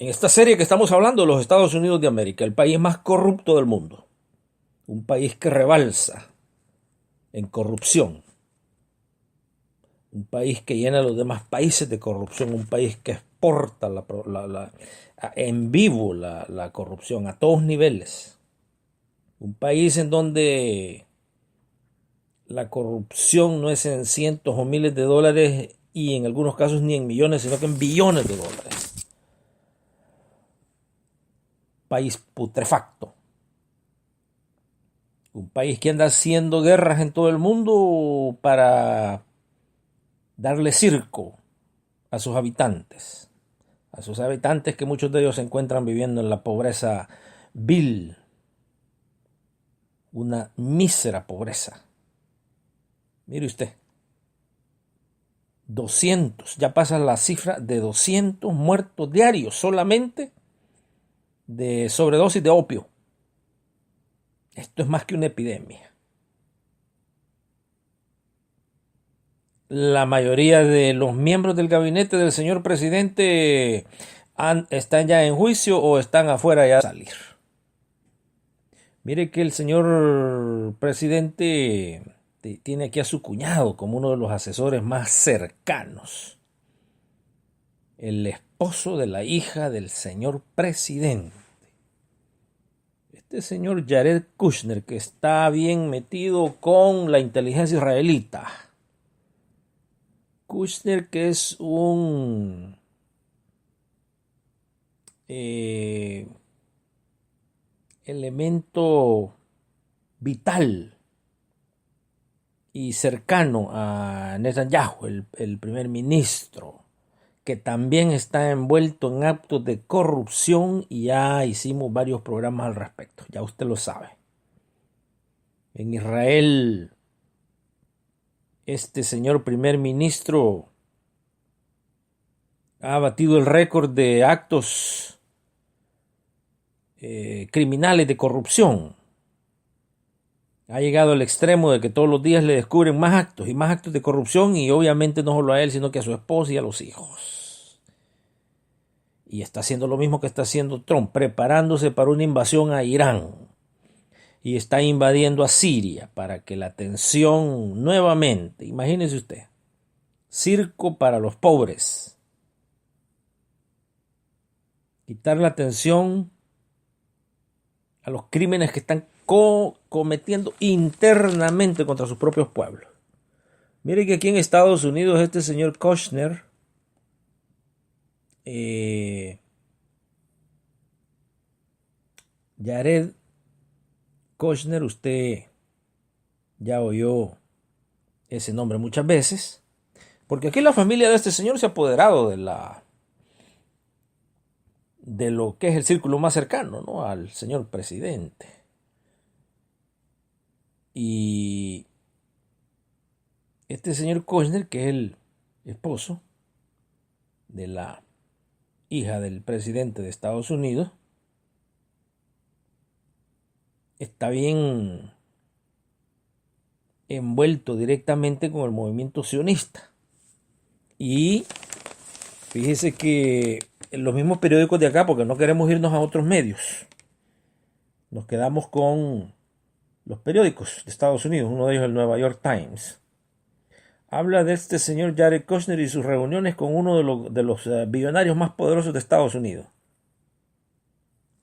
En esta serie que estamos hablando de los Estados Unidos de América, el país más corrupto del mundo, un país que rebalsa en corrupción, un país que llena a los demás países de corrupción, un país que exporta en vivo la corrupción a todos niveles, un país en donde la corrupción no es en cientos o miles de dólares y en algunos casos ni en millones, sino que en billones de dólares. País putrefacto. Un país que anda haciendo guerras en todo el mundo para darle circo a sus habitantes. A sus habitantes que muchos de ellos se encuentran viviendo en la pobreza vil. Una mísera pobreza. Mire usted. 200, ya pasa la cifra de 200 muertos diarios solamente de sobredosis de opio. Esto es más que una epidemia. La mayoría de los miembros del gabinete del señor presidente están ya en juicio o están afuera ya a salir. Mire que el señor presidente tiene aquí a su cuñado como uno de los asesores más cercanos. El esposo de la hija del señor presidente. Este señor Jared Kushner, que está bien metido con la inteligencia israelita. Kushner, que es un elemento vital y cercano a Netanyahu, el primer ministro, que también está envuelto en actos de corrupción y ya hicimos varios programas al respecto, ya usted lo sabe. En Israel, este señor primer ministro ha batido el récord de actos criminales de corrupción. Ha llegado al extremo de que todos los días le descubren más actos de corrupción y obviamente no solo a él, sino que a su esposa y a los hijos. Y está haciendo lo mismo que está haciendo Trump, preparándose para una invasión a Irán. Y está invadiendo a Siria para que la tensión nuevamente, imagínese usted, circo para los pobres. Quitar la atención a los crímenes que están cometiendo internamente contra sus propios pueblos. Mire que aquí en Estados Unidos este señor Kushner Jared Kushner, usted ya oyó ese nombre muchas veces, porque aquí la familia de este señor se ha apoderado de lo que es el círculo más cercano, ¿no?, al señor presidente. Y este señor Kushner, que es el esposo de la hija del presidente de Estados Unidos, está bien envuelto directamente con el movimiento sionista. Y fíjese que en los mismos periódicos de acá, porque no queremos irnos a otros medios, nos quedamos con los periódicos de Estados Unidos, uno de ellos el New York Times. Habla de este señor Jared Kushner y sus reuniones con uno de los billonarios más poderosos de Estados Unidos.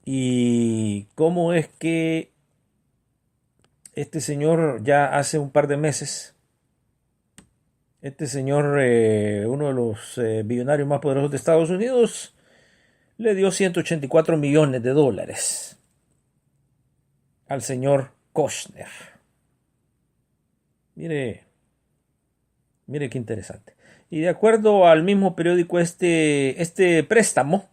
Y cómo es que este señor ya hace un par de meses, este señor, uno de los billonarios más poderosos de Estados Unidos, le dio 184 millones de dólares al señor Kushner. Mire qué interesante. Y de acuerdo al mismo periódico, este préstamo,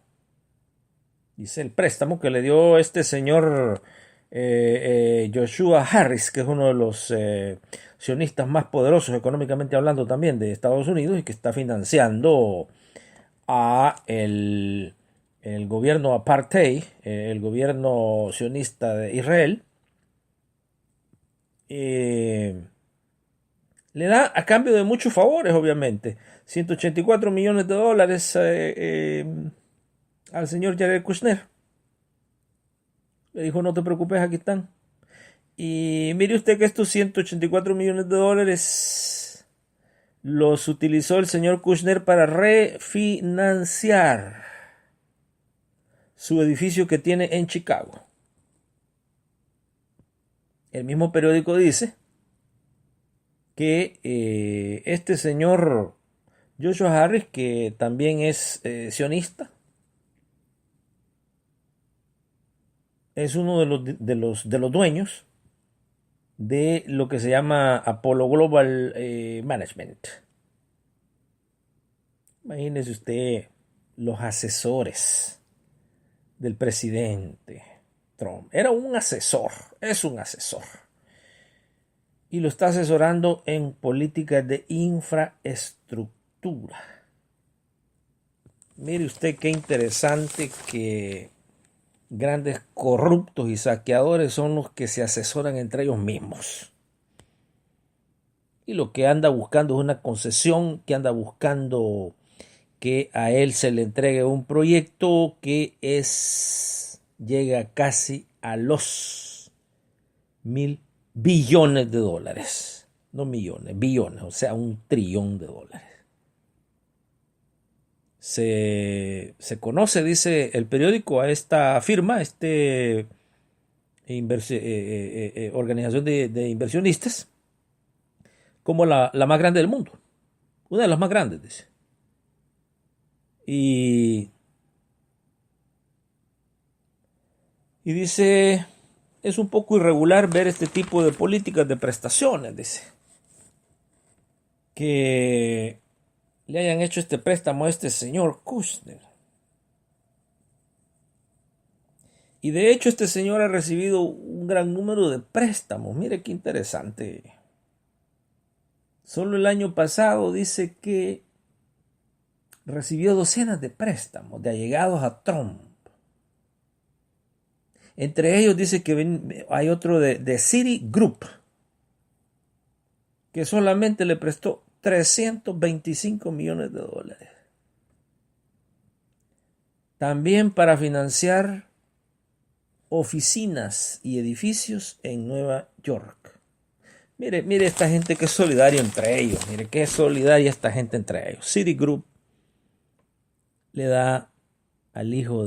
dice el préstamo que le dio este señor Joshua Harris, que es uno de los sionistas más poderosos económicamente hablando también de Estados Unidos y que está financiando a el gobierno apartheid, el gobierno sionista de Israel. Le da a cambio de muchos favores, obviamente. 184 millones de dólares al señor Jared Kushner. Le dijo, no te preocupes, aquí están. Y mire usted que estos 184 millones de dólares los utilizó el señor Kushner para refinanciar su edificio que tiene en Chicago. El mismo periódico dice que este señor Joshua Harris, que también es sionista, es uno de los dueños de lo que se llama Apollo Global Management. Imagínese usted los asesores del presidente Trump. Era un asesor, es un asesor. Y lo está asesorando en políticas de infraestructura. Mire usted qué interesante que grandes corruptos y saqueadores son los que se asesoran entre ellos mismos. Y lo que anda buscando es una concesión, que anda buscando que a él se le entregue un proyecto que llega casi a los 1.000 billones de dólares. No millones, billones, o sea, 1 trillón de dólares. Se conoce, dice el periódico, a esta firma, organización de inversionistas, como la más grande del mundo. Una de las más grandes, dice. Y dice, es un poco irregular ver este tipo de políticas de prestaciones, dice. Que le hayan hecho este préstamo a este señor Kushner. Y de hecho este señor ha recibido un gran número de préstamos. Mire qué interesante. Solo el año pasado dice que recibió docenas de préstamos de allegados a Trump. Entre ellos dice que hay otro de Citigroup, que solamente le prestó 325 millones de dólares. También para financiar oficinas y edificios en Nueva York. Mire esta gente que es solidaria entre ellos. Mire qué solidaria esta gente entre ellos. Citigroup le da al hijo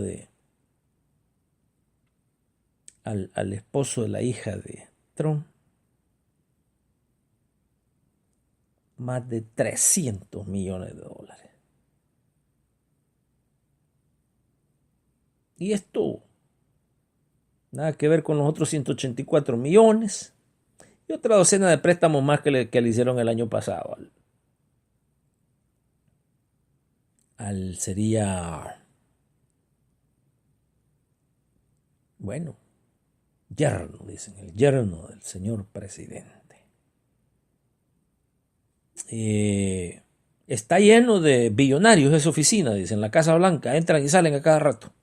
al esposo de la hija de Trump más de 300 millones de dólares. Y esto nada que ver con los otros 184 millones y otra docena de préstamos más que le hicieron el año pasado. Sería, bueno, yerno, dicen, el yerno del señor presidente. Está lleno de billonarios esa oficina, dicen, la Casa Blanca, entran y salen a cada rato.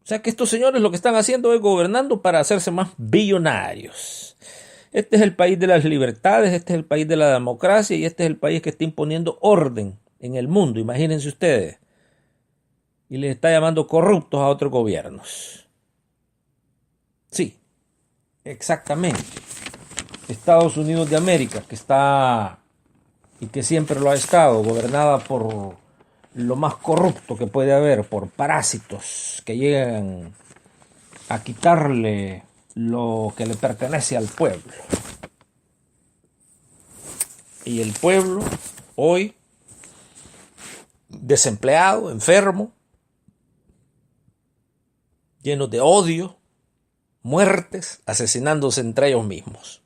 O sea que estos señores lo que están haciendo es gobernando para hacerse más billonarios. Este es el país de las libertades, este es el país de la democracia y este es el país que está imponiendo orden en el mundo, imagínense ustedes. Y les está llamando corruptos a otros gobiernos. Sí, exactamente. Estados Unidos de América, que está y que siempre lo ha estado, gobernada por lo más corrupto que puede haber, por parásitos que llegan a quitarle lo que le pertenece al pueblo. Y el pueblo hoy desempleado, enfermo, lleno de odio, muertes, asesinándose entre ellos mismos.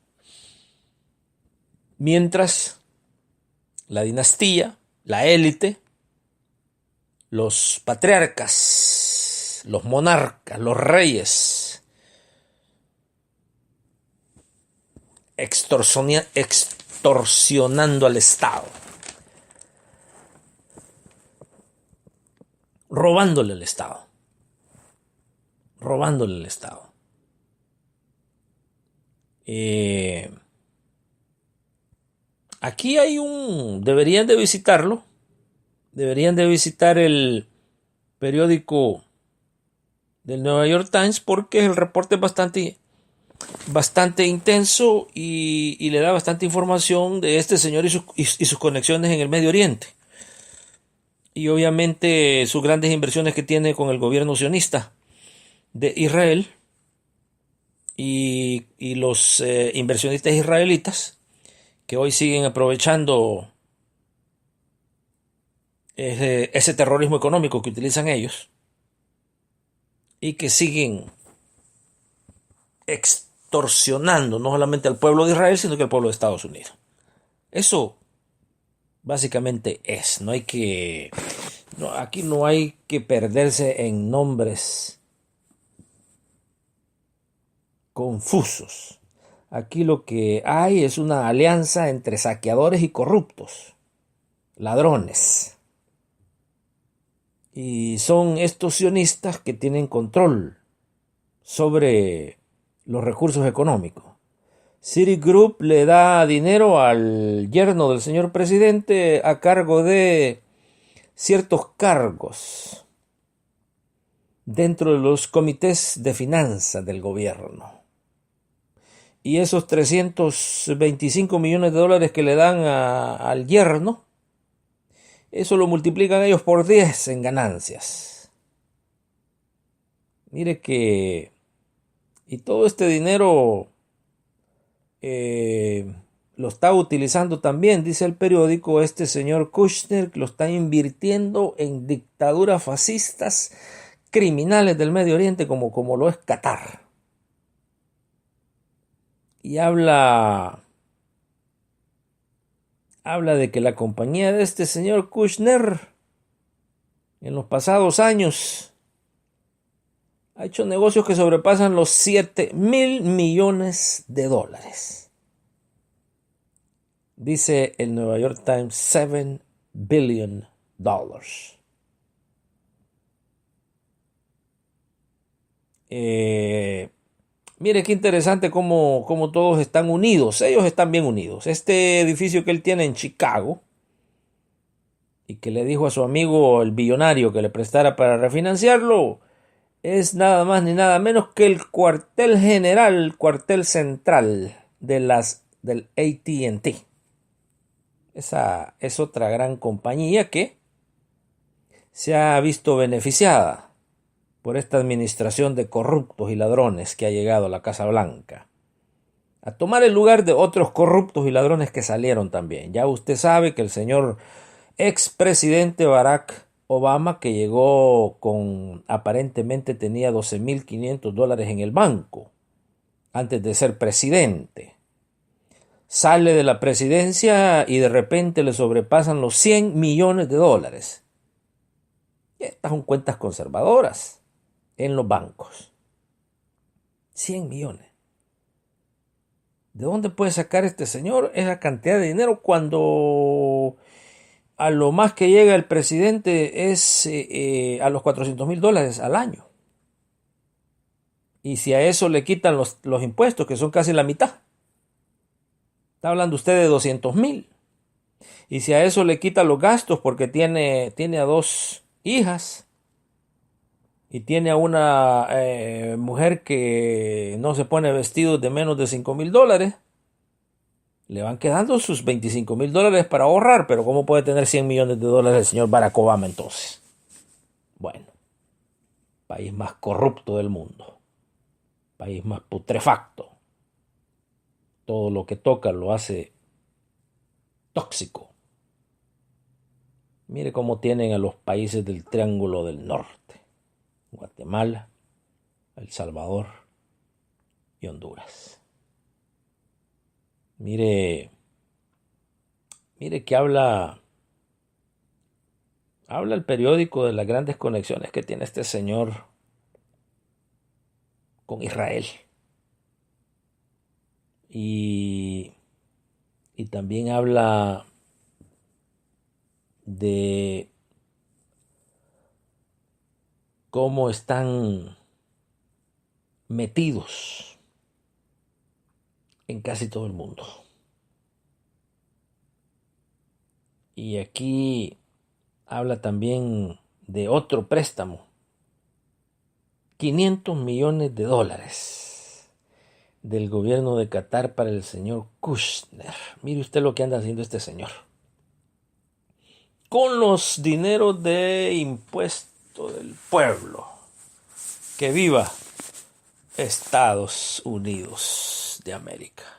Mientras la dinastía, la élite, los patriarcas, los monarcas, los reyes, extorsionando al Estado, robándole al Estado. Aquí hay deberían de visitarlo, deberían de visitar el periódico del New York Times, porque el reporte es bastante intenso y le da bastante información de este señor y sus conexiones en el Medio Oriente. Y obviamente sus grandes inversiones que tiene con el gobierno sionista de Israel y los inversionistas israelitas que hoy siguen aprovechando ese terrorismo económico que utilizan ellos y que siguen extorsionando no solamente al pueblo de Israel, sino que al pueblo de Estados Unidos. Eso básicamente es. Aquí no hay que perderse en nombres confusos. Aquí lo que hay es una alianza entre saqueadores y corruptos, ladrones. Y son estos sionistas que tienen control sobre los recursos económicos. Citigroup le da dinero al yerno del señor presidente a cargo de ciertos cargos dentro de los comités de finanzas del gobierno. Y esos 325 millones de dólares que le dan al yerno, eso lo multiplican ellos por 10 en ganancias. Mire que... Y todo este dinero lo está utilizando también, dice el periódico, este señor Kushner, que lo está invirtiendo en dictaduras fascistas criminales del Medio Oriente como lo es Qatar. Y habla de que la compañía de este señor Kushner en los pasados años ha hecho negocios que sobrepasan los 7,000 millones de dólares. Dice el New York Times, $7 billion. Mire qué interesante cómo todos están unidos. Ellos están bien unidos. Este edificio que él tiene en Chicago y que le dijo a su amigo el billonario que le prestara para refinanciarlo, es nada más ni nada menos que el cuartel general, cuartel central del AT&T. Esa es otra gran compañía que se ha visto beneficiada por esta administración de corruptos y ladrones que ha llegado a la Casa Blanca, a tomar el lugar de otros corruptos y ladrones que salieron también. Ya usted sabe que el señor expresidente Barack Obama, que llegó aparentemente tenía $12,500 en el banco antes de ser presidente, sale de la presidencia y de repente le sobrepasan los $100 millones. Estas son cuentas conservadoras en los bancos. 100 millones. ¿De dónde puede sacar este señor esa cantidad de dinero cuando a lo más que llega el presidente es a los $400,000 al año? Y si a eso le quitan los impuestos, que son casi la mitad, está hablando usted de 200,000. Y si a eso le quitan los gastos, porque tiene a 2 hijas y tiene a una mujer que no se pone vestidos de menos de $5,000, le van quedando sus $25,000 para ahorrar. Pero ¿cómo puede tener $100 millones el señor Barack Obama entonces? Bueno, país más corrupto del mundo, país más putrefacto. Todo lo que toca lo hace tóxico. Mire cómo tienen a los países del Triángulo del Norte: Guatemala, El Salvador y Honduras. Mire que habla el periódico de las grandes conexiones que tiene este señor con Israel. Y también habla de cómo están metidos en casi todo el mundo. Y aquí habla también de otro préstamo. $500 millones del gobierno de Qatar para el señor Kushner. Mire usted lo que anda haciendo este señor. Con los dineros de impuesto del pueblo. Que viva Estados Unidos de América.